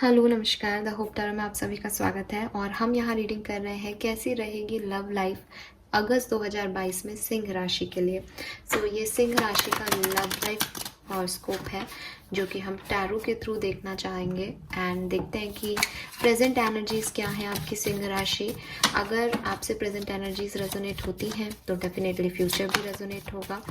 Hello नमस्कार, the hope tower में आप सभी का स्वागत है। और हम यहाँ रीडिंग कर रहे हैं कैसी रहेगी लव लाइफ अगस्त 2022 में सिंह राशि के लिए। ये सिंह राशि का लव लाइफ हॉरोस्कोप है जो कि हम टैरो के थ्रू देखना चाहेंगे एंड देखते हैं कि प्रेजेंट एनर्जीज क्या हैं आपकी सिंह राशि। अगर आपसे प्रेजेंट एनर्जीज रेजोनेट होती हैं तो डेफिनेटली फ्यूचर भी रेजोनेट होगा,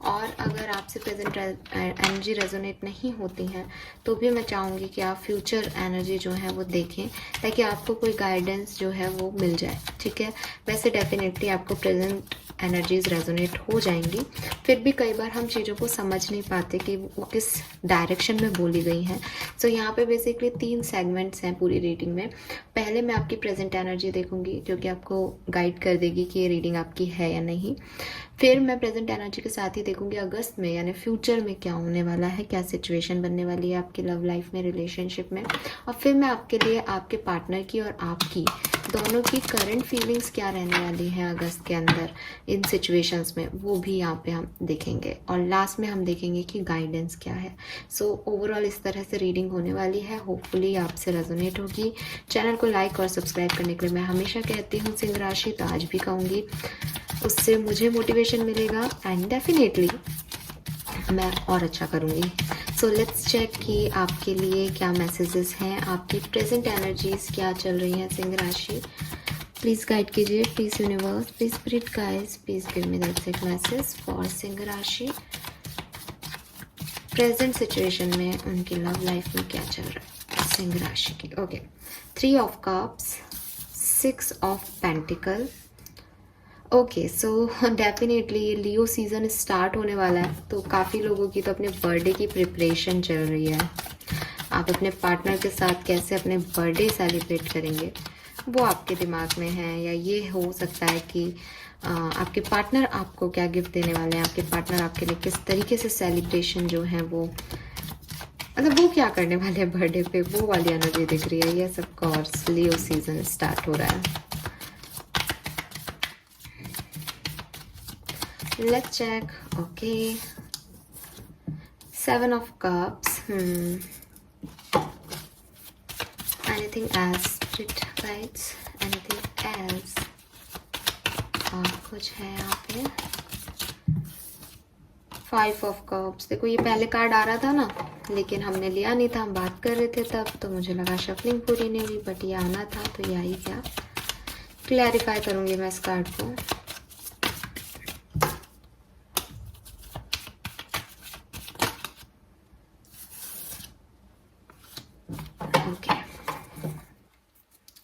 और अगर आपसे प्रेजेंट एनर्जी रेजोनेट नहीं होती हैं तो भी मैं चाहूँगी कि आप फ्यूचर एनर्जी जो है वो देखें ताकि आपको कोई गाइडेंस जो है वो मिल जाए। ठीक है, वैसे डेफिनेटली आपको प्रेजेंट एनर्जीज रेजोनेट हो जाएंगी, फिर भी कई बार हम चीज़ों को समझ नहीं पाते कि वो किस डायरेक्शन में बोली गई हैं। यहाँ पे बेसिकली 3 सेगमेंट्स हैं पूरी रीडिंग में। पहले मैं आपकी प्रेजेंट एनर्जी देखूंगी जो कि आपको गाइड कर देगी कि ये रीडिंग आपकी है या नहीं। फिर मैं प्रेजेंट एनर्जी के साथ ही देखूंगी अगस्त में यानी फ्यूचर में क्या होने वाला है, क्या सिचुएशन बनने वाली है आपकी लव लाइफ में, रिलेशनशिप में। और फिर मैं आपके लिए आपके पार्टनर की और आपकी दोनों की करंट फीलिंग्स क्या रहने वाली हैं अगस्त के अंदर इन सिचुएशंस में, वो भी यहाँ पे हम देखेंगे। और लास्ट में हम देखेंगे कि गाइडेंस क्या है। ओवरऑल इस तरह से रीडिंग होने वाली है। होपफुली आपसे रेजोनेट होगी। चैनल को लाइक और सब्सक्राइब करने के लिए मैं हमेशा कहती हूँ सिंह राशि, तो आज भी कहूँगी, उससे मुझे मोटिवेशन मिलेगा एंड डेफिनेटली मैं और अच्छा करूँगी। लेट्स चेक कि आपके लिए क्या मैसेजेस हैं, आपकी प्रेजेंट एनर्जीज क्या चल रही हैं सिंह राशि। प्लीज़ गाइड कीजिए, please universe, please spirit guides, please give me the exact message for सिंह राशि। प्रेजेंट सिचुएशन में उनकी लव लाइफ में क्या चल रहा है सिंह राशि की। Okay, 3 of cups, 6 of pentacle. Okay, definitely ये लियो सीज़न स्टार्ट होने वाला है, तो काफ़ी लोगों की तो अपने बर्थडे की प्रिपरेशन चल रही है। आप अपने पार्टनर के साथ कैसे अपने बर्थडे सेलिब्रेट करेंगे वो आपके दिमाग में है, या ये हो सकता है कि आपके पार्टनर आपको क्या गिफ्ट देने वाले हैं, आपके पार्टनर आपके लिए किस तरीके से सेलिब्रेशन जो है वो, मतलब वो क्या करने वाले हैं बर्थडे पे, वो वाली एनर्जी दिख रही है। Yes of course, Leo season start हो रहा है। Let's check. Okay. 7 of cups. Anything else? Spirit guides. Anything else? और कुछ है यहाँ पे। 5 of cups. देखो ये पहले कार्ड आ रहा था ना, लेकिन हमने लिया नहीं था, हम बात कर रहे थे तब, तो मुझे लगा शफलिंग पूरी नहीं हुई, बट ये आना था तो ये आ ही गया। क्लैरिफाई करूँगी मैं इस कार्ड को।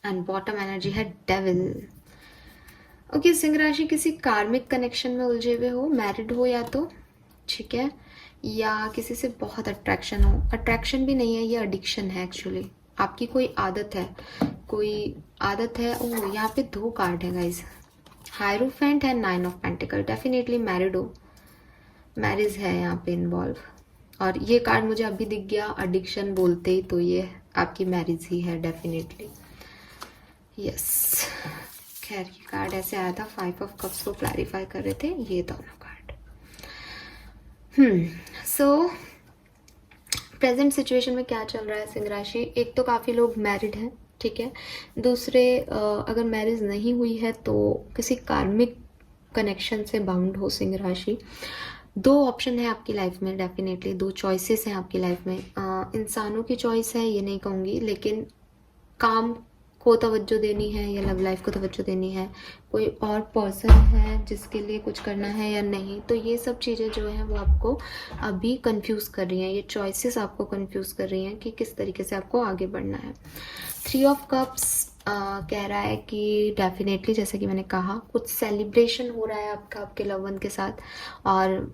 एंड बॉटम एनर्जी है डेविल। ओके, सिंह राशि किसी कार्मिक कनेक्शन में उलझे हुए हो, मैरिड हो या तो, ठीक है, या किसी से बहुत अट्रैक्शन हो। अट्रैक्शन भी नहीं है, ये एडिक्शन है एक्चुअली। आपकी कोई आदत है, ओह यहाँ पे 2 कार्ड है गाइस, हायरोफेंट है, 9 ऑफ पेंटिकल। डेफिनेटली मैरिड हो, मैरिज है यहाँ पे इन्वॉल्व। और ये कार्ड मुझे अभी दिख गया एडिक्शन बोलते ही, तो ये आपकी मैरिज ही है डेफिनेटली। यस, खैर ये कार्ड ऐसे आया था, 5 ऑफ कप्स को क्लैरिफाई कर रहे थे ये दोनों कार्ड। प्रेजेंट सिचुएशन में क्या चल रहा है सिंह राशि। एक तो काफ़ी लोग मैरिड हैं, ठीक है। दूसरे अगर मैरिज नहीं हुई है तो किसी कार्मिक कनेक्शन से बाउंड हो सिंह राशि। 2 ऑप्शन है आपकी लाइफ में, डेफिनेटली 2 चॉइसेस हैं आपकी लाइफ में। इंसानों की चॉइस है ये नहीं कहूँगी, लेकिन काम को तवज्जो देनी है या लव लाइफ को तवज्जो देनी है, कोई और पर्सन है जिसके लिए कुछ करना है या नहीं, तो ये सब चीज़ें जो हैं वो आपको अभी कंफ्यूज कर रही हैं। ये चॉइसेस आपको कंफ्यूज कर रही हैं कि किस तरीके से आपको आगे बढ़ना है। 3 ऑफ कप्स कह रहा है कि डेफिनेटली जैसे कि मैंने कहा, कुछ सेलिब्रेशन हो रहा है आपका आपके लव वन के साथ। और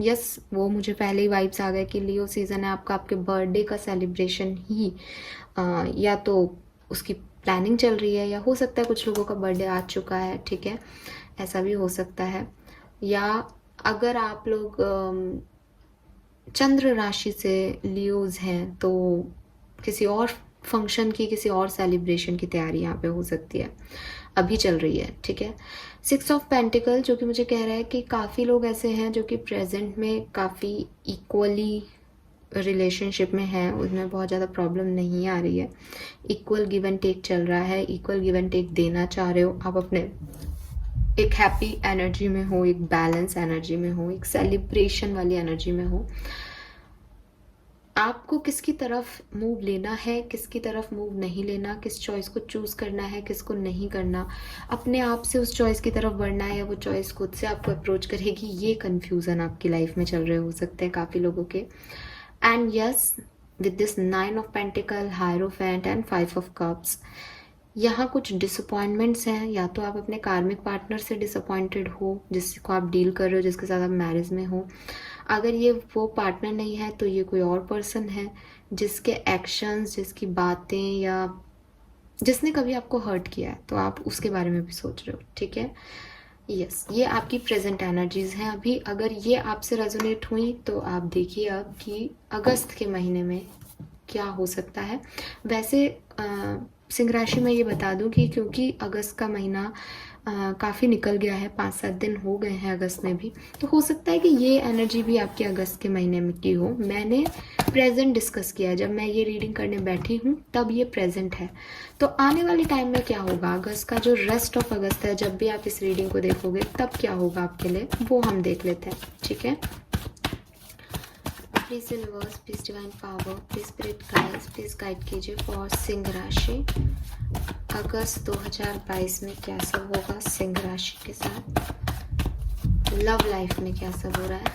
यस, वो मुझे पहले ही वाइब्स आ गए कि लियो सीज़न है आपका, आपके बर्थडे का सेलिब्रेशन ही या तो उसकी प्लानिंग चल रही है, या हो सकता है कुछ लोगों का बर्थडे आ चुका है, ठीक है, ऐसा भी हो सकता है। या अगर आप लोग चंद्र राशि से लियोज हैं तो किसी और फंक्शन की, किसी और सेलिब्रेशन की तैयारी यहाँ पे हो सकती है, अभी चल रही है, ठीक है। 6 ऑफ पेंटिकल जो कि मुझे कह रहा है कि काफ़ी लोग ऐसे हैं जो कि प्रेजेंट में काफ़ी इक्वली रिलेशनशिप में हैं उसमें बहुत ज़्यादा प्रॉब्लम नहीं आ रही है। इक्वल गिव एंड टेक चल रहा है, इक्वल गिव एंड टेक देना चाह रहे हो आप अपने, एक हैप्पी एनर्जी में हो, एक बैलेंस एनर्जी में हो, एक सेलिब्रेशन वाली एनर्जी में हो। आपको किसकी तरफ मूव लेना है, किसकी तरफ मूव नहीं लेना, किस चॉइस को चूज करना है, किसको नहीं करना, अपने आप से उस चॉइस की तरफ बढ़ना है या वो चॉइस खुद से आपको अप्रोच करेगी, ये कन्फ्यूज़न आपकी लाइफ में चल रहे हो सकते हैं काफ़ी लोगों के। And yes, with this 9 of pentacle, hierophant and 5 of cups, यहाँ कुछ डिसअपॉइंटमेंट्स हैं। या तो आप अपने कार्मिक पार्टनर से डिसअपॉइंटेड हो जिसको आप डील कर रहे हो, जिसके साथ आप मैरिज में हो। अगर ये वो पार्टनर नहीं है तो ये कोई और पर्सन है जिसके एक्शंस, जिसकी बातें, या जिसने कभी आपको हर्ट किया है तो आप उसके बारे में भी सोच रहे हो। ठीक है, यस, ये आपकी प्रेजेंट एनर्जीज हैं अभी। अगर ये आपसे रेजोनेट हुई तो आप देखिए अब कि अगस्त के महीने में क्या हो सकता है। वैसे सिंह राशि में ये बता दूं कि क्योंकि अगस्त का महीना काफ़ी निकल गया है, 5-7 दिन हो गए हैं अगस्त में भी, तो हो सकता है कि ये एनर्जी भी आपके अगस्त के महीने में की हो। मैंने प्रेजेंट डिस्कस किया है, जब मैं ये रीडिंग करने बैठी हूँ तब ये प्रेजेंट है। तो आने वाले टाइम में क्या होगा, अगस्त का जो रेस्ट ऑफ अगस्त है, जब भी आप इस रीडिंग को देखोगे तब क्या होगा आपके लिए, वो हम देख लेते हैं। ठीक है, please universe, please divine power, please spirit guides, please guide कीजिए फॉर सिंह राशि। अगस्त 2022 में क्या सब होगा सिंह राशि के साथ, लव लाइफ में क्या सब हो रहा है।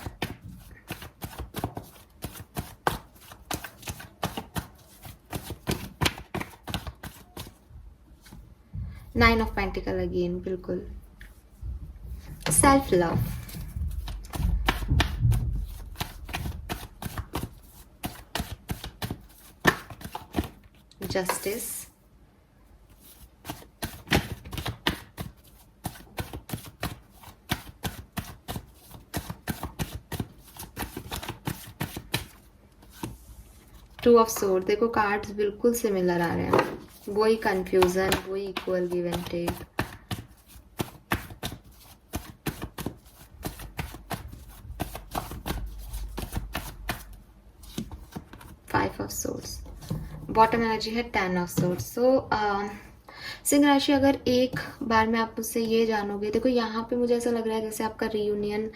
नाइन ऑफ पेंटिकल अगेन, बिल्कुल self love, justice, two of sword. देखो कार्ड्स बिल्कुल सिमिलर आ रहे हैं, वही कंफ्यूजन, वही equal give and take. Five of swords, bottom energy है 10 ऑफ सोर्ड्स। सो सिंह राशि, अगर एक बार में आप मुझसे ये जानोगे, देखो यहाँ पे मुझे ऐसा लग रहा है जैसे आपका रियूनियन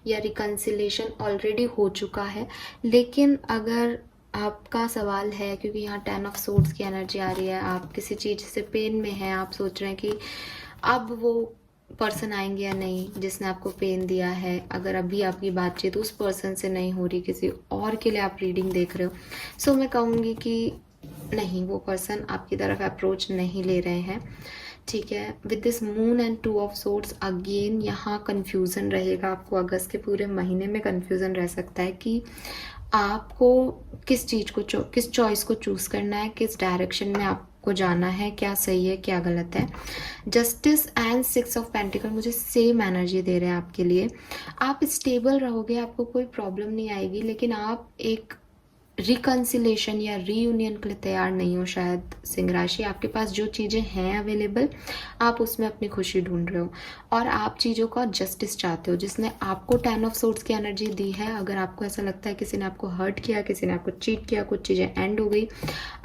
या रिकन्सिलेशन ऑलरेडी हो चुका है। लेकिन अगर आपका सवाल है, क्योंकि यहाँ 10 ऑफ सोर्ड्स की एनर्जी आ रही है, आप किसी चीज़ से पेन में हैं, आप सोच रहे हैं कि अब वो पर्सन आएंगे या नहीं जिसने आपको पेन दिया है। अगर अभी आपकी बातचीत उस पर्सन से नहीं हो रही, किसी और के लिए आप रीडिंग देख रहे हो, सो मैं कहूँगी कि नहीं, वो पर्सन आपकी तरफ अप्रोच नहीं ले रहे हैं। ठीक है, with this moon and 2 of swords again यहाँ कन्फ्यूज़न रहेगा आपको, अगस्त के पूरे महीने में कन्फ्यूज़न रह सकता है कि आपको किस चीज़ को किस चॉइस को चूज़ करना है, किस डायरेक्शन में आपको जाना है, क्या सही है क्या गलत है। जस्टिस एंड 6 ऑफ पेंटिकल मुझे सेम एनर्जी दे रहे हैं आपके लिए। आप स्टेबल रहोगे, आपको कोई प्रॉब्लम नहीं आएगी, लेकिन आप एक रिकन्सिलेशन या रीयूनियन के लिए तैयार नहीं हो शायद सिंह राशि। आपके पास जो चीज़ें हैं अवेलेबल, आप उसमें अपनी खुशी ढूंढ रहे हो और आप चीज़ों का जस्टिस चाहते हो। जिसने आपको 10 ऑफ सोर्ड्स की एनर्जी दी है, अगर आपको ऐसा लगता है किसी ने आपको हर्ट किया, किसी ने आपको चीट किया, कुछ चीज़ें एंड हो गई,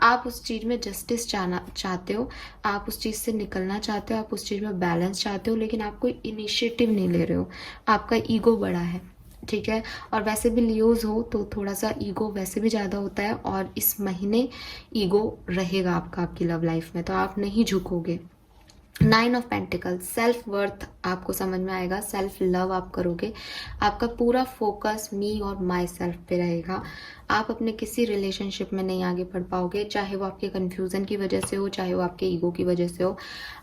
आप उस चीज़ में जस्टिस चाहते हो, आप उस चीज़ से निकलना चाहते हो, आप उस चीज़ में बैलेंस चाहते हो, लेकिन आप कोई इनिशिएटिव नहीं ले रहे हो, आपका ईगो बड़ा है। ठीक है, और वैसे भी लियोज हो तो थोड़ा सा ईगो वैसे भी ज़्यादा होता है, और इस महीने ईगो रहेगा आपका आपकी लव लाइफ में, तो आप नहीं झुकोगे। 9 ऑफ पेंटिकल, सेल्फ वर्थ आपको समझ में आएगा, सेल्फ लव आप करोगे, आपका पूरा फोकस मी और माई सेल्फ पे रहेगा। आप अपने किसी रिलेशनशिप में नहीं आगे बढ़ पाओगे, चाहे वो आपके कन्फ्यूज़न की वजह से हो, चाहे वो आपके ईगो की वजह से हो।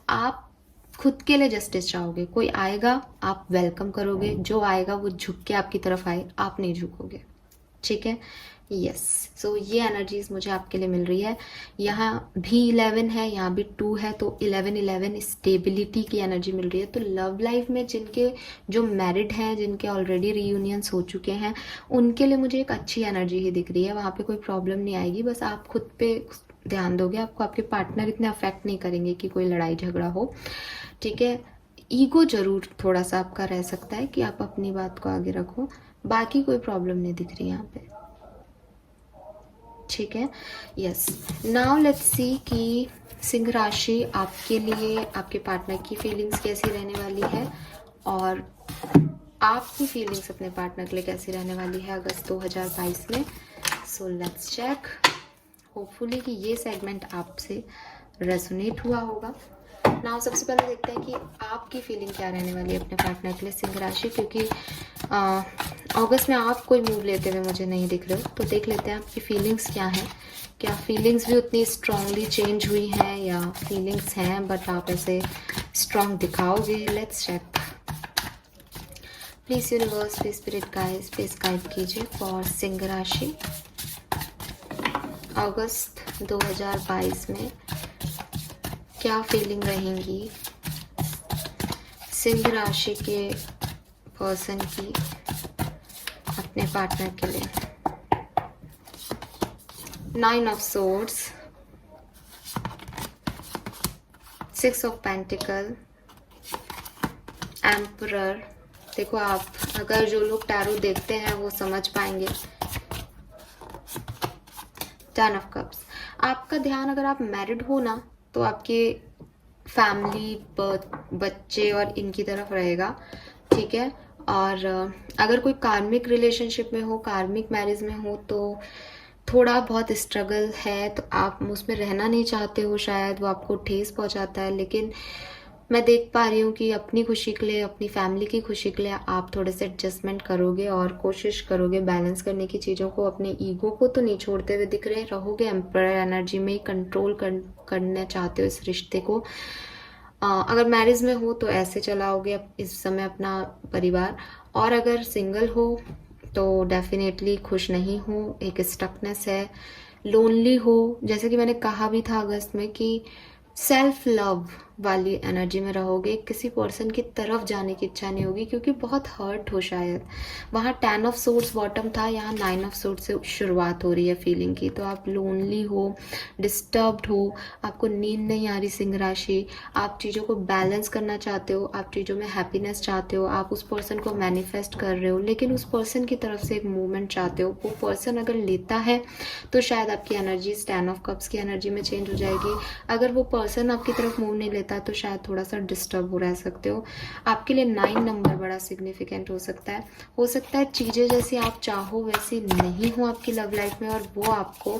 आप खुद के लिए जस्टिस चाहोगे, कोई आएगा आप वेलकम करोगे, जो आएगा वो झुक के आपकी तरफ आए, आप नहीं झुकोगे। ठीक है, यस, सो ये एनर्जीज मुझे आपके लिए मिल रही है। यहाँ भी 11 है, यहाँ भी 2 है, तो 11 स्टेबिलिटी की एनर्जी मिल रही है। तो लव लाइफ में जिनके जो मैरिड हैं, जिनके ऑलरेडी रीयूनियंस हो चुके हैं, उनके लिए मुझे एक अच्छी एनर्जी ही दिख रही है। वहाँ पे कोई प्रॉब्लम नहीं आएगी, बस आप खुद पे ध्यान दोगे, आपको आपके पार्टनर इतने अफेक्ट नहीं करेंगे कि कोई लड़ाई झगड़ा हो। ठीक है, ईगो जरूर थोड़ा सा आपका रह सकता है कि आप अपनी बात को आगे रखो, बाकी कोई प्रॉब्लम नहीं दिख रही यहाँ पे। ठीक है, यस। नाउ लेट्स सी कि सिंह राशि आपके लिए आपके पार्टनर की फीलिंग्स कैसी रहने वाली है और आपकी फीलिंग्स अपने पार्टनर के लिए कैसी रहने वाली है अगस्त 2022 में। So let's check. होपफुली कि ये सेगमेंट आपसे रेजोनेट हुआ होगा। नाउ सबसे पहले देखते हैं कि आपकी फीलिंग क्या रहने वाली है अपने पार्टनर के लिए सिंह राशि, क्योंकि अगस्त में आप कोई मूव लेते हुए मुझे नहीं दिख रहे हो। तो देख लेते हैं आपकी फीलिंग्स क्या हैं। क्या फीलिंग्स भी उतनी स्ट्रांगली चेंज हुई हैं या फीलिंग्स हैं बट आप ऐसे स्ट्रांग दिखाओगे। Let's check. Please universe, please spirit guides, please guide कीजिए फॉर सिंह राशि अगस्त 2022 में क्या फीलिंग रहेंगी सिंह राशि के पर्सन की अपने पार्टनर के लिए। 9 of swords, 6 of pentacle, emperor. देखो आप अगर जो लोग टैरो देखते हैं वो समझ पाएंगे। 10 ऑफ कप्स। आपका ध्यान अगर आप मैरिड हो ना तो आपके फैमिली, बच्चे और इनकी तरफ रहेगा, ठीक है। और अगर कोई कार्मिक रिलेशनशिप में हो, कार्मिक मैरिज में हो तो थोड़ा बहुत स्ट्रगल है, तो आप उसमें रहना नहीं चाहते हो, शायद वो आपको ठेस पहुंचाता है। लेकिन मैं देख पा रही हूँ कि अपनी खुशी के लिए, अपनी फैमिली की खुशी के लिए आप थोड़े से एडजस्टमेंट करोगे और कोशिश करोगे बैलेंस करने की चीज़ों को। अपने ईगो को तो नहीं छोड़ते हुए दिख रहे, रहोगे एम्परर एनर्जी में ही, कंट्रोल करना चाहते हो इस रिश्ते को। अगर मैरिज में हो तो ऐसे चलाओगे इस समय अपना परिवार, और अगर सिंगल हो तो डेफिनेटली खुश नहीं हो, एक स्टकनेस है, लोनली हो। जैसे कि मैंने कहा भी था अगस्त में कि सेल्फ लव वाली एनर्जी में रहोगे, किसी पर्सन की तरफ जाने की इच्छा नहीं होगी क्योंकि बहुत हर्ट हो शायद। वहाँ 10 ऑफ सोर्ड्स बॉटम था, यहाँ 9 ऑफ सोर्ड्स से शुरुआत हो रही है फीलिंग की। तो आप लोनली हो, डिस्टर्ब्ड हो, आपको नींद नहीं आ रही सिंह राशि, आप चीज़ों को बैलेंस करना चाहते हो, आप चीज़ों में हैप्पीनेस चाहते हो, आप उस पर्सन को मैनिफेस्ट कर रहे हो, लेकिन उस पर्सन की तरफ से एक मूवमेंट चाहते हो। वो पर्सन अगर लेता है तो शायद आपकी एनर्जी 10 ऑफ कप्स की एनर्जी में चेंज हो जाएगी। अगर वो पर्सन आपकी तरफ मूव नहीं लेता तो शायद थोड़ा सा डिस्टर्ब हो रह सकते हो। आपके लिए 9 नंबर बड़ा सिग्निफिकेंट हो सकता है। हो सकता है चीज़ें जैसी आप चाहो वैसी नहीं हो आपकी लव लाइफ में, और वो आपको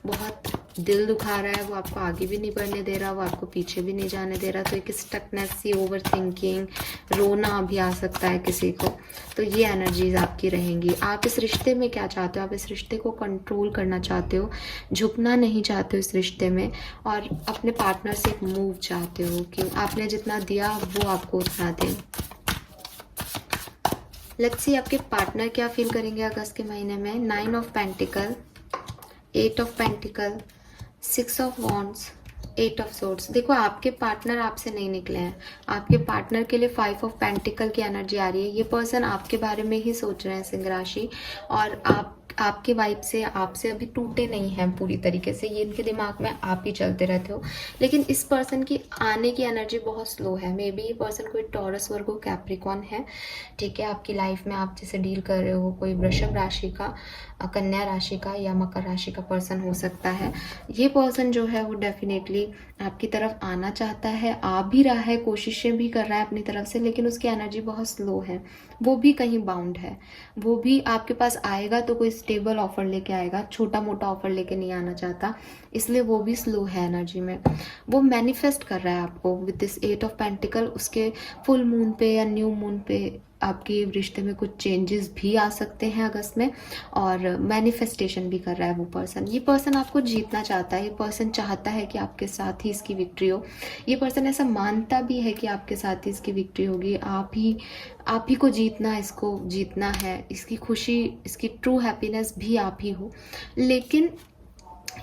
बहुत दिल दुखा रहा है, वो आपको आगे भी नहीं बढ़ने दे रहा, वो आपको पीछे भी नहीं जाने दे रहा। तो एक स्टकनेस सी, ओवर थिंकिंग, रोना भी आ सकता है किसी को। तो ये एनर्जीज आपकी रहेंगी। आप इस रिश्ते में क्या चाहते हो? आप इस रिश्ते को कंट्रोल करना चाहते हो, झुकना नहीं चाहते हो इस रिश्ते में, और अपने पार्टनर से एक मूव चाहते हो कि आपने जितना दिया वो आपको उतना दे। लेट्स सी आपके पार्टनर क्या फील करेंगे अगस्त के महीने में। 9 of pentacle, 8 of pentacle, 6 of wands, 8 of swords. देखो आपके पार्टनर आपसे नहीं निकले हैं, आपके पार्टनर के लिए 5 ऑफ पेंटिकल की एनर्जी आ रही है। ये पर्सन आपके बारे में ही सोच रहे हैं सिंह राशि, और आपके वाइब से, आपसे अभी टूटे नहीं हैं पूरी तरीके से। ये इनके दिमाग में आप ही चलते रहते हो, लेकिन इस पर्सन की आने की एनर्जी बहुत स्लो है। मे बी ये पर्सन कोई टॉरस, वर्गो, कैप्रिकॉन है, ठीक है। आपकी लाइफ में आप जैसे डील कर रहे हो कोई वृषभ राशि का, कन्या राशि का या मकर राशि का पर्सन हो सकता है। ये पर्सन जो है वो डेफिनेटली आपकी तरफ आना चाहता है, आ भी रहा है, कोशिशें भी कर रहा है अपनी तरफ से, लेकिन उसकी एनर्जी बहुत स्लो है। वो भी कहीं बाउंड है, वो भी आपके पास आएगा तो कोई स्टेबल ऑफर लेके आएगा, छोटा मोटा ऑफर लेके नहीं आना चाहता, इसलिए वो भी स्लो है एनर्जी में। वो मैनिफेस्ट कर रहा है आपको विद दिस 8 ऑफ पेंटिकल। उसके फुल मून पे या न्यू मून पे आपके रिश्ते में कुछ चेंजेस भी आ सकते हैं अगस्त में, और मैनिफेस्टेशन भी कर रहा है वो पर्सन। ये पर्सन आपको जीतना चाहता है, ये पर्सन चाहता है कि आपके साथ ही इसकी विक्ट्री हो। ये पर्सन ऐसा मानता भी है कि आपके साथ ही इसकी विक्ट्री होगी, आप ही को जीतना, इसको जीतना है, इसकी खुशी, इसकी ट्रू हैप्पीनेस भी आप ही हो। लेकिन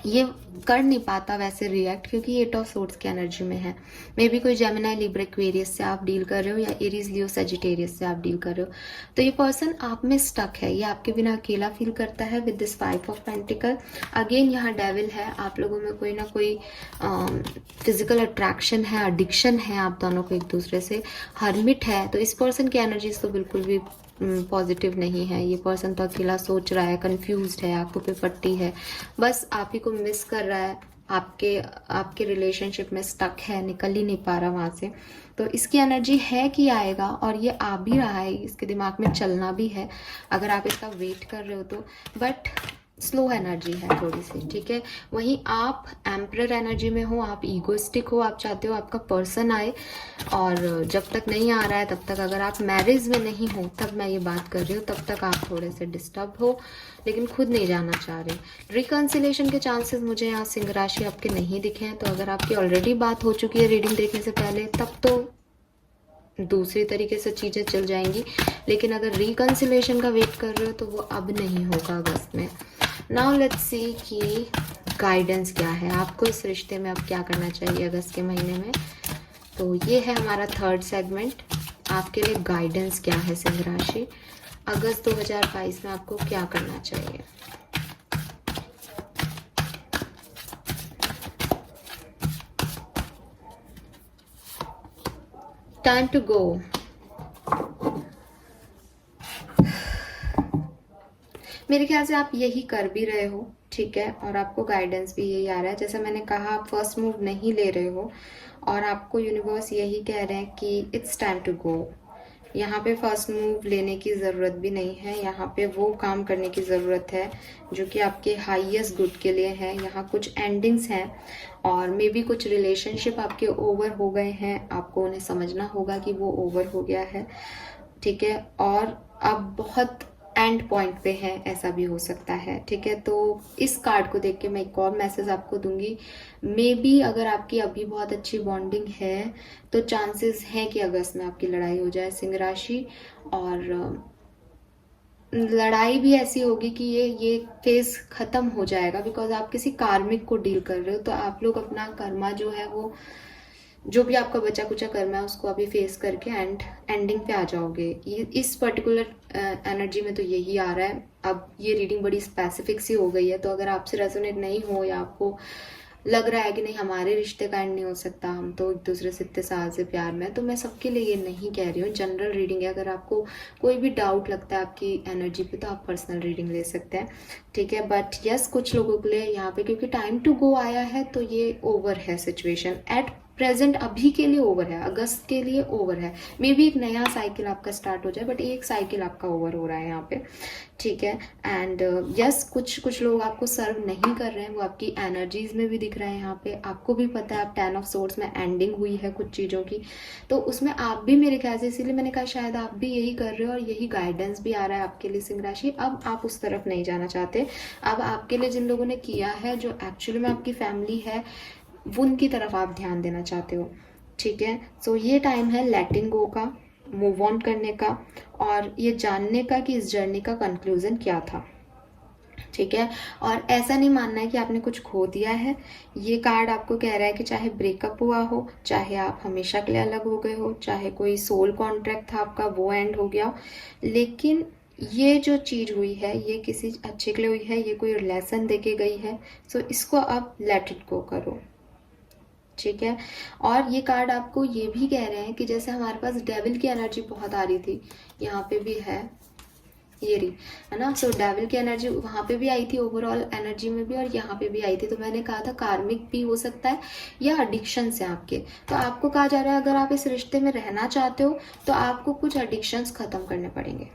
ये कर नहीं पाता वैसे रिएक्ट, क्योंकि 8 ऑफ सोर्ड्स की एनर्जी में है। मे बी कोई जेमिनाई, लिब्रा, एक्वेरियस से आप डील कर रहे हो, या एरीज, लियो, सजिटेरियस से आप डील कर रहे हो। तो ये पर्सन आप में स्टक है, ये आपके बिना अकेला फील करता है with this 5 of pentacle. Again यहाँ डेविल है, आप लोगों में कोई ना कोई फिजिकल अट्रैक्शन है, एडिक्शन है आप दोनों को एक दूसरे से, हर्मिट है। तो इस पर्सन की एनर्जीज तो बिल्कुल भी पॉजिटिव नहीं है, ये पर्सन तो अकेला सोच रहा है, कंफ्यूज्ड है, आंखों पे पट्टी है, बस आप ही को मिस कर रहा है, आपके आपके रिलेशनशिप में स्टक है, निकल ही नहीं पा रहा वहाँ से। तो इसकी एनर्जी है कि आएगा, और ये आ भी रहा है, इसके दिमाग में चलना भी है अगर आप इसका वेट कर रहे हो तो, बट स्लो एनर्जी है थोड़ी सी, ठीक है। वहीं आप एम्परर एनर्जी में हो, आप ईगोइस्टिक हो, आप चाहते हो आपका पर्सन आए, और जब तक नहीं आ रहा है तब तक, अगर आप मैरिज में नहीं हो तब मैं ये बात कर रही हूँ, तब तक आप थोड़े से डिस्टर्ब हो, लेकिन खुद नहीं जाना चाह रहे। रिकन्सिलेशन के चांसेस मुझे यहाँ सिंह राशि आपके नहीं दिखे हैं, तो अगर आपकी ऑलरेडी बात हो चुकी है रीडिंग देखने से पहले, तब तो दूसरी तरीके से चीज़ें चल जाएंगी, लेकिन अगर रिकन्सिलेशन का वेट कर रहे हो तो वो अब नहीं होगा अगस्त में। नाउ लेट्स सी कि गाइडेंस क्या है आपको इस रिश्ते में, अब क्या करना चाहिए अगस्त के महीने में। तो ये है हमारा थर्ड सेगमेंट, आपके लिए गाइडेंस क्या है सिंह राशि, अगस्त 2022 में आपको क्या करना चाहिए। Time to go. मेरे ख्याल से आप यही कर भी रहे हो, ठीक है, और आपको गाइडेंस भी यही आ रहा है। जैसे मैंने कहा, आप फर्स्ट मूव नहीं ले रहे हो, और आपको यूनिवर्स यही कह रहे हैं कि इट्स टाइम टू गो। यहाँ पे फर्स्ट मूव लेने की ज़रूरत भी नहीं है, यहाँ पे वो काम करने की ज़रूरत है जो कि आपके हाईएस्ट गुड के लिए है। यहाँ कुछ एंडिंग्स हैं, और मे बी कुछ रिलेशनशिप आपके ओवर हो गए हैं, आपको उन्हें समझना होगा कि वो ओवर हो गया है, ठीक है, और अब बहुत एंड पॉइंट पे है, ऐसा भी हो सकता है, ठीक है। तो इस कार्ड को देख के मैं एक और मैसेज आपको दूंगी, मे बी अगर आपकी अभी बहुत अच्छी बॉन्डिंग है तो चांसेस हैं कि अगस्त में आपकी लड़ाई हो जाए सिंह राशि, और लड़ाई भी ऐसी होगी कि ये फेज खत्म हो जाएगा, बिकॉज आप किसी कार्मिक को डील कर रहे हो, तो आप लोग अपना कर्मा जो है वो, जो भी आपका बचा कुचा कर्मा है उसको अभी फेस करके एंडिंग पे आ जाओगे। ये इस पर्टिकुलर एनर्जी में तो यही आ रहा है। अब ये रीडिंग बड़ी स्पेसिफिक सी हो गई है, तो अगर आपसे रेजोनेट नहीं हो, या आपको लग रहा है कि नहीं हमारे रिश्ते का एंड नहीं हो सकता, हम तो एक दूसरे से इतने साल से प्यार में, तो मैं सबके लिए ये नहीं कह रही हूँ, जनरल रीडिंग है। अगर आपको कोई भी डाउट लगता है आपकी एनर्जी पे, तो आप पर्सनल रीडिंग ले सकते हैं, ठीक है। बट यस, कुछ लोगों के लिए यहाँ पे क्योंकि टाइम टू गो आया है, तो ये ओवर है सिचुएशन एट प्रेजेंट, अभी के लिए ओवर है, अगस्त के लिए ओवर है। मे बी एक नया साइकिल आपका स्टार्ट हो जाए, बट एक साइकिल आपका ओवर हो रहा है यहाँ पे, ठीक है। एंड यस, कुछ लोग आपको सर्व नहीं कर रहे हैं, वो आपकी एनर्जीज में भी दिख रहे हैं यहाँ पे। आपको भी पता है, आप 10 ऑफ सोर्ड्स में एंडिंग हुई है कुछ चीज़ों की, तो उसमें आप भी मेरे ख्याल से, इसीलिए मैंने कहा शायद आप भी यही कर रहे हो, और यही गाइडेंस भी आ रहा है आपके लिए सिंह राशि। अब आप उस तरफ नहीं जाना चाहते, अब आपके लिए जिन लोगों ने किया है, जो एक्चुअली में आपकी फैमिली है, उनकी तरफ आप ध्यान देना चाहते हो, ठीक है। सो ये टाइम है लेटिंग गो का, मूव ऑन करने का, और ये जानने का कि इस जर्नी का कंक्लूजन क्या था, ठीक है। और ऐसा नहीं मानना है कि आपने कुछ खो दिया है। ये कार्ड आपको कह रहा है कि चाहे ब्रेकअप हुआ हो, चाहे आप हमेशा के लिए अलग हो गए हो, चाहे कोई सोल कॉन्ट्रैक्ट था आपका वो एंड हो गया, लेकिन ये जो चीज़ हुई है ये किसी अच्छे के लिए हुई है, ये कोई लेसन दे के गई है। सो इसको आप लेट इट गो करो, ठीक है। और ये कार्ड आपको ये भी कह रहे हैं कि जैसे हमारे पास डेविल की एनर्जी बहुत आ रही थी, यहाँ पे भी है, ये रही है ना। सो डेविल की एनर्जी वहाँ पे भी आई थी, ओवरऑल एनर्जी में भी, और यहाँ पे भी आई थी। तो मैंने कहा था कार्मिक भी हो सकता है, या एडिक्शंस है आपके। तो आपको कहा जा रहा है अगर आप इस रिश्ते में रहना चाहते हो तो आपको कुछ एडिक्शंस खत्म करने पड़ेंगे।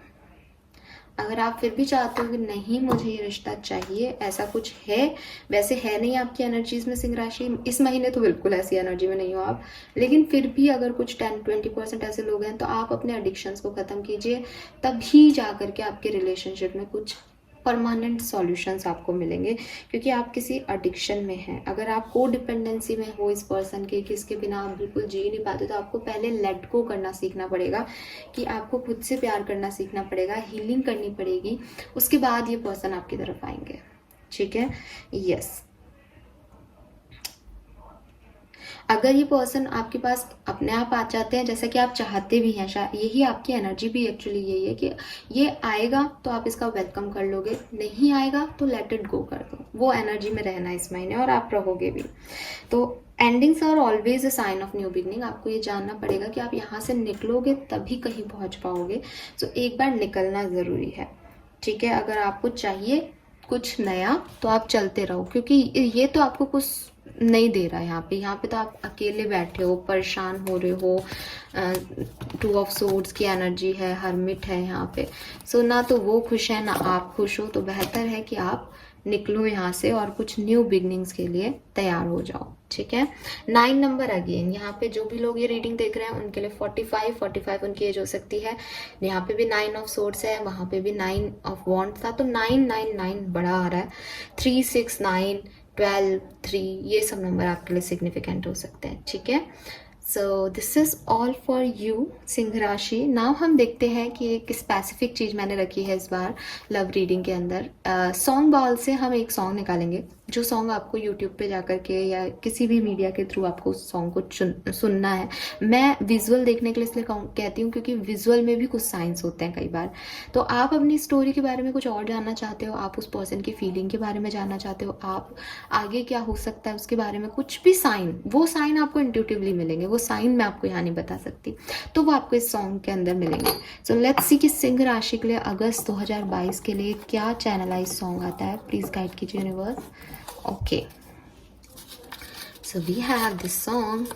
अगर आप फिर भी चाहते हो कि नहीं मुझे ये रिश्ता चाहिए, ऐसा कुछ है, वैसे है नहीं आपकी एनर्जीज में सिंह राशि, इस महीने तो बिल्कुल ऐसी एनर्जी में नहीं हो आप, लेकिन फिर भी अगर कुछ 10-20% ऐसे लोग हैं, तो आप अपने एडिक्शंस को ख़त्म कीजिए, तभी जा करके आपके रिलेशनशिप में कुछ परमानेंट सॉल्यूशंस आपको मिलेंगे, क्योंकि आप किसी एडिक्शन में हैं। अगर आप को डिपेंडेंसी में हो इस पर्सन के, कि इसके बिना आप बिल्कुल जी नहीं पाते, तो आपको पहले लेट गो करना सीखना पड़ेगा, कि आपको खुद से प्यार करना सीखना पड़ेगा, हीलिंग करनी पड़ेगी, उसके बाद ये पर्सन आपकी तरफ आएंगे, ठीक है। यस, अगर ये पर्सन आपके पास अपने आप आ जाते हैं जैसा कि आप चाहते भी हैं, शायद यही आपकी एनर्जी भी एक्चुअली यही है कि ये आएगा तो आप इसका वेलकम कर लोगे, नहीं आएगा तो लेट इट गो कर दो। वो एनर्जी में रहना इस महीने और आप रहोगे भी। तो endings are always a sign of new beginning. आपको ये जानना पड़ेगा कि आप यहाँ से निकलोगे तभी कहीं पहुँच पाओगे। सो एक बार निकलना ज़रूरी है, ठीक है। अगर आपको चाहिए कुछ नया तो आप चलते रहो, क्योंकि ये तो आपको कुछ नहीं दे रहा है। यहाँ पे तो आप अकेले बैठे हो, परेशान हो रहे हो। 2 ऑफ सोर्ड्स की एनर्जी है, हर्मिट है यहाँ पे। सो ना तो वो खुश है ना आप खुश हो। तो बेहतर है कि आप निकलो यहाँ से और कुछ न्यू बिगनिंग्स के लिए तैयार हो जाओ, ठीक है। 9 नंबर अगेन, यहाँ पे जो भी लोग ये रीडिंग देख रहे हैं उनके लिए 45 उनकी एज हो सकती है। यहाँ पे भी 9 ऑफ सोर्ड्स है, वहाँ पे भी 9 ऑफ वॉन्ड्स था। तो 9 बड़ा आ रहा है। 3 6 9 12 3 ये सब नंबर आपके लिए सिग्निफिकेंट हो सकते हैं, ठीक है। So this is all for you Singh राशि। नाउ हम देखते हैं कि एक स्पेसिफिक चीज़ मैंने रखी है इस बार लव रीडिंग के अंदर। सॉन्ग बॉल से हम एक सॉन्ग निकालेंगे, जो सॉन्ग आपको यूट्यूब पे जाकर के या किसी भी मीडिया के थ्रू आपको उस सॉन्ग को सुनना है। मैं विजुअल देखने के लिए इसलिए कहती हूँ क्योंकि विजुअल में भी कुछ साइंस होते हैं कई बार। तो आप अपनी स्टोरी के बारे में कुछ और जानना चाहते हो, आप उस पर्सन की फीलिंग के बारे में जानना चाहते हो, आप आगे क्या हो सकता है उसके बारे में कुछ भी साइन, वो साइन आपको इंट्यूटिवली मिलेंगे। वो साइन मैं आपको यहाँ नहीं बता सकती, तो वो आपको इस सॉन्ग के अंदर मिलेंगे। सो लेट्स सी कि सिंह राशि के लिए अगस्त 2022 के लिए क्या चैनलाइज सॉन्ग आता है। प्लीज गाइड कीजिए universe. Okay, so we have this song.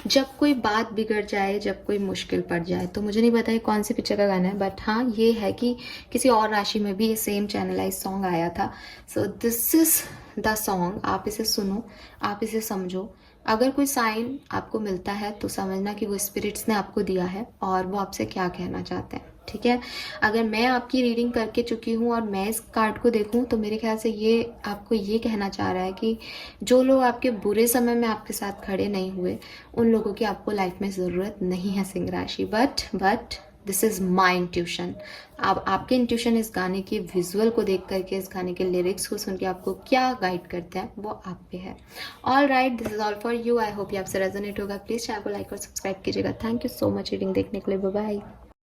जब कोई बात बिगड़ जाए, जब कोई मुश्किल पड़ जाए। तो मुझे नहीं पता ये कौन सी पिक्चर का गाना है, बट हाँ ये है कि किसी और राशि में भी ये सेम चैनलाइज सॉन्ग आया था। So this is the song. आप इसे सुनो, आप इसे समझो। अगर कोई साइन आपको मिलता है तो समझना कि वो स्पिरिट्स ने आपको दिया है और वो आपसे क्या कहना चाहते हैं, ठीक है। अगर मैं आपकी रीडिंग करके चुकी हूँ और मैं इस कार्ड को देखूँ तो मेरे ख्याल से ये आपको ये कहना चाह रहा है कि जो लोग आपके बुरे समय में आपके साथ खड़े नहीं हुए, उन लोगों की आपको लाइफ में ज़रूरत नहीं है सिंह राशि। But this is my intuition. अब आपके इंट्यूशन इस गाने के विजुअल को देख करके, इस गाने के लिरिक्स को सुन के आपको क्या गाइड करते हैं वो आप पे है। All right, this is all for you. I hope ये आपसे रेजोनेट होगा। प्लीज़ चैनल को लाइक और सब्सक्राइब कीजिएगा। Thank you so much reading देखने के लिए। Bye bye.